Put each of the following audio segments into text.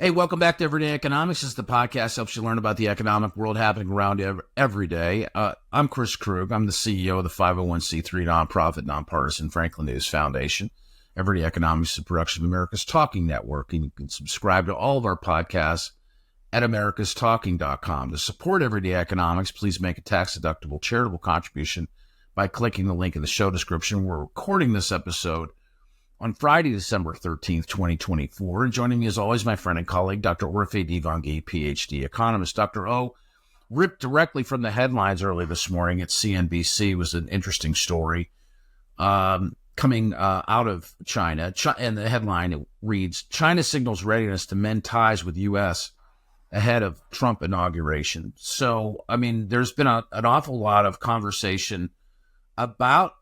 Hey, welcome back to Everyday Economics. This is the podcast that helps you learn about the economic world happening around you every day. I'm Chris Krug. I'm the CEO of the 501c3 nonprofit, nonpartisan Franklin News Foundation. Everyday Economics is a production of America's Talking Network, and you can subscribe to all of our podcasts at americastalking.com. To support Everyday Economics, please make a tax-deductible charitable contribution by clicking the link in the show description. We're recording this episode on Friday, December 13th, 2024. And joining me as always, my friend and colleague, Dr. Orphe Divounguy, PhD economist. Dr. O, ripped directly from the headlines early this morning at CNBC was an interesting story coming out of China. And the headline reads, China signals readiness to mend ties with U.S. ahead of Trump inauguration. So, I mean, there's been an awful lot of conversation about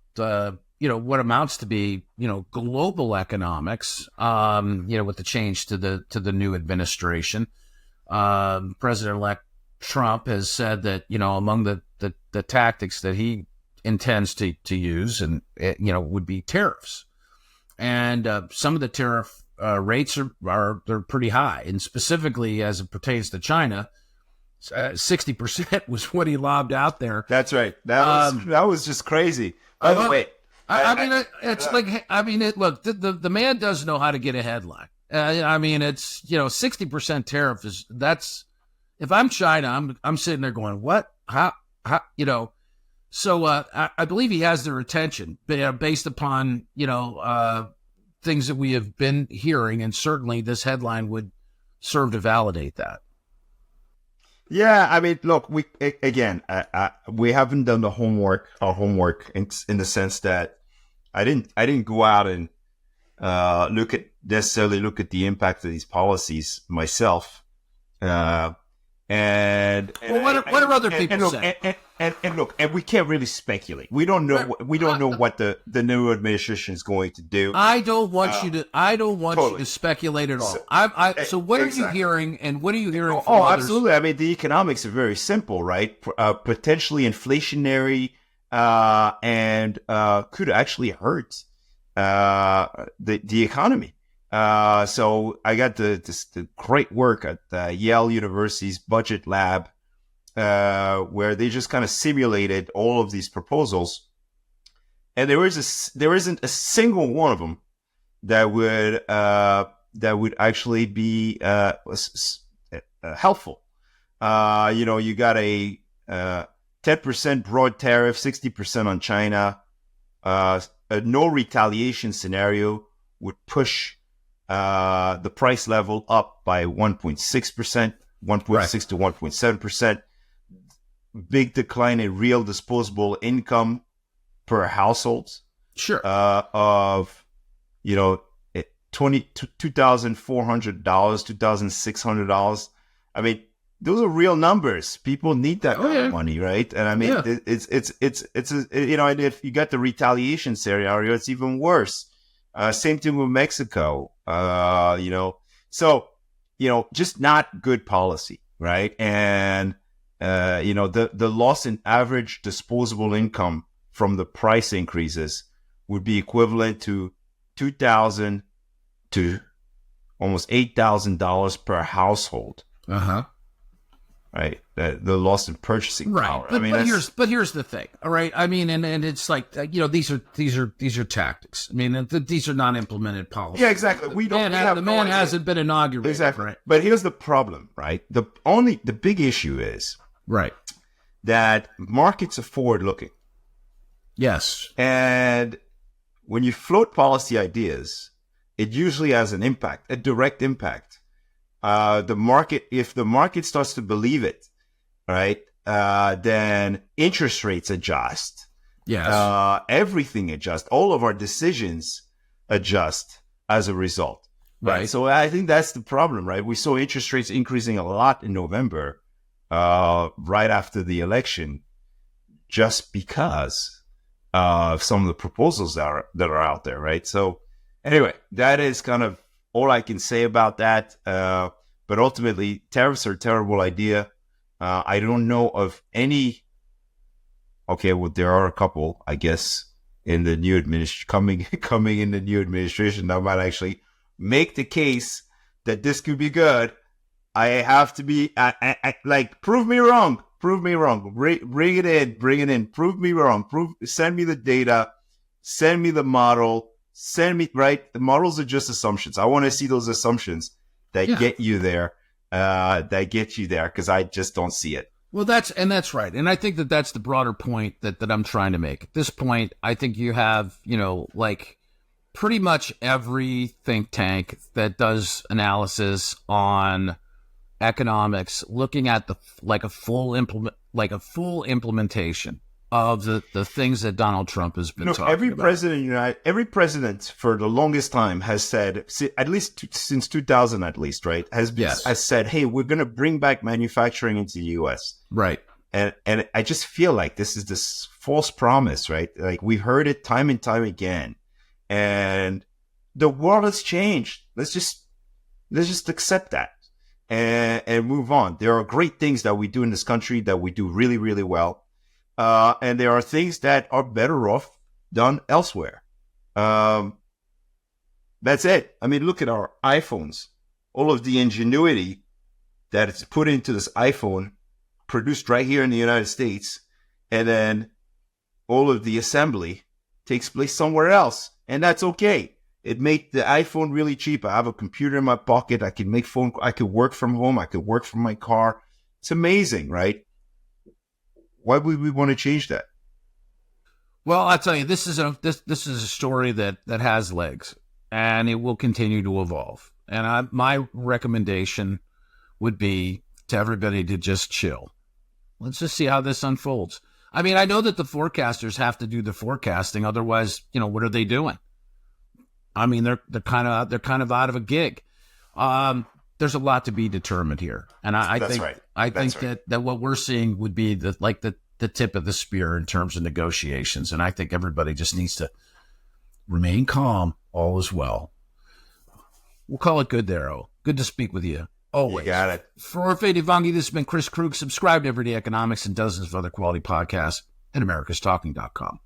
what amounts to be, global economics, with the change to the new administration. President-elect Trump has said that, among the tactics that he intends to use and, would be tariffs. And some of the tariff rates they're pretty high. And specifically as it pertains to China, 60% was what he lobbed out there. That's right. That was just crazy. By the way, look, the man does know how to get a headline. It's, 60% tariff if I'm China, I'm sitting there going, what, how, so, I believe he has their attention based upon, things that we have been hearing. And certainly this headline would serve to validate that. Yeah, look, we haven't done our homework in the sense that I didn't go out and look at the impact of these policies myself. What are other people saying? And we can't really speculate. We don't know what the new administration is going to do. I don't want you to speculate at all. So what are you hearing, and what are you hearing from others? Absolutely. The economics are very simple, right? Potentially inflationary, and could actually hurt the economy. So I got the great work at Yale University's budget lab, where they just kind of simulated all of these proposals, and there isn't a single one of them that would actually be helpful. You got a 10% broad tariff, 60% on China. A no retaliation scenario would push the price level up by 1.6%, 1.6 to 1.7%. Big decline in real disposable income per household. Sure. Of $2,400, $2,600. Those are real numbers. People need that kind of money, right? And it's and if you got the retaliation scenario, it's even worse. Same thing with Mexico. So just not good policy, right? And the loss in average disposable income from the price increases would be equivalent to $2,000 to almost $8,000 per household. Right, the loss in purchasing power. But here's the thing. All right, and it's like these are tactics. These are not implemented policies. Yeah, exactly. The man hasn't been inaugurated. Exactly. Right? But here's the problem, right? The big issue is that markets are forward looking. Yes. And when you float policy ideas, it usually has an impact, a direct impact. If the market starts to believe it, right, then interest rates adjust. Yes. Everything adjusts. All of our decisions adjust as a result. Right. So I think that's the problem, right? We saw interest rates increasing a lot in November, right after the election, just because of some of the proposals that are out there, right? So anyway, that is kind of all I can say about that. But ultimately, tariffs are a terrible idea. I don't know of any. Okay, well, there are a couple, I guess, in the new coming in the new administration that might actually make the case that this could be good, I have to be like, prove me wrong. Prove me wrong. Bring it in. Prove me wrong. Send me the data. Send me the model. Send me, right? The models are just assumptions. I want to see those assumptions that get you there, because I just don't see it. Well, that's right. And I think that that's the broader point that I'm trying to make. At this point, I think you have, like pretty much every think tank that does analysis on economics looking at a full implementation of the things that Donald Trump has been talking about. Every president for the longest time has said, at least since 2000, at least, right, has said, hey, we're going to bring back manufacturing into the U.S. Right. And I just feel like this is this false promise, right? Like, we've heard it time and time again, and the world has changed. Let's just accept that and move on. There are great things that we do in this country that we do really, really well. And there are things that are better off done elsewhere. That's it. I mean, look at our iPhones. All of the ingenuity that is put into this iPhone, produced right here in the United States, and then all of the assembly takes place somewhere else. And that's okay. It made the iPhone really cheap. I have a computer in my pocket. I can I could work from home. I could work from my car. It's amazing, right? Why would we want to change that? Well, I'll tell you, this is a story that has legs, and it will continue to evolve. And my recommendation would be to everybody to just chill. Let's just see how this unfolds. I mean, I know that the forecasters have to do the forecasting, otherwise, what are they doing? I mean, they're kind of out of a gig. There's a lot to be determined here, and I think that what we're seeing would be the tip of the spear in terms of negotiations, and I think everybody just needs to remain calm. All is well. We'll call it good there. Good to speak with you. Always. You got it. For Orphe Divounguy, this has been Chris Krug. Subscribe to Everyday Economics and dozens of other quality podcasts at americastalking.com.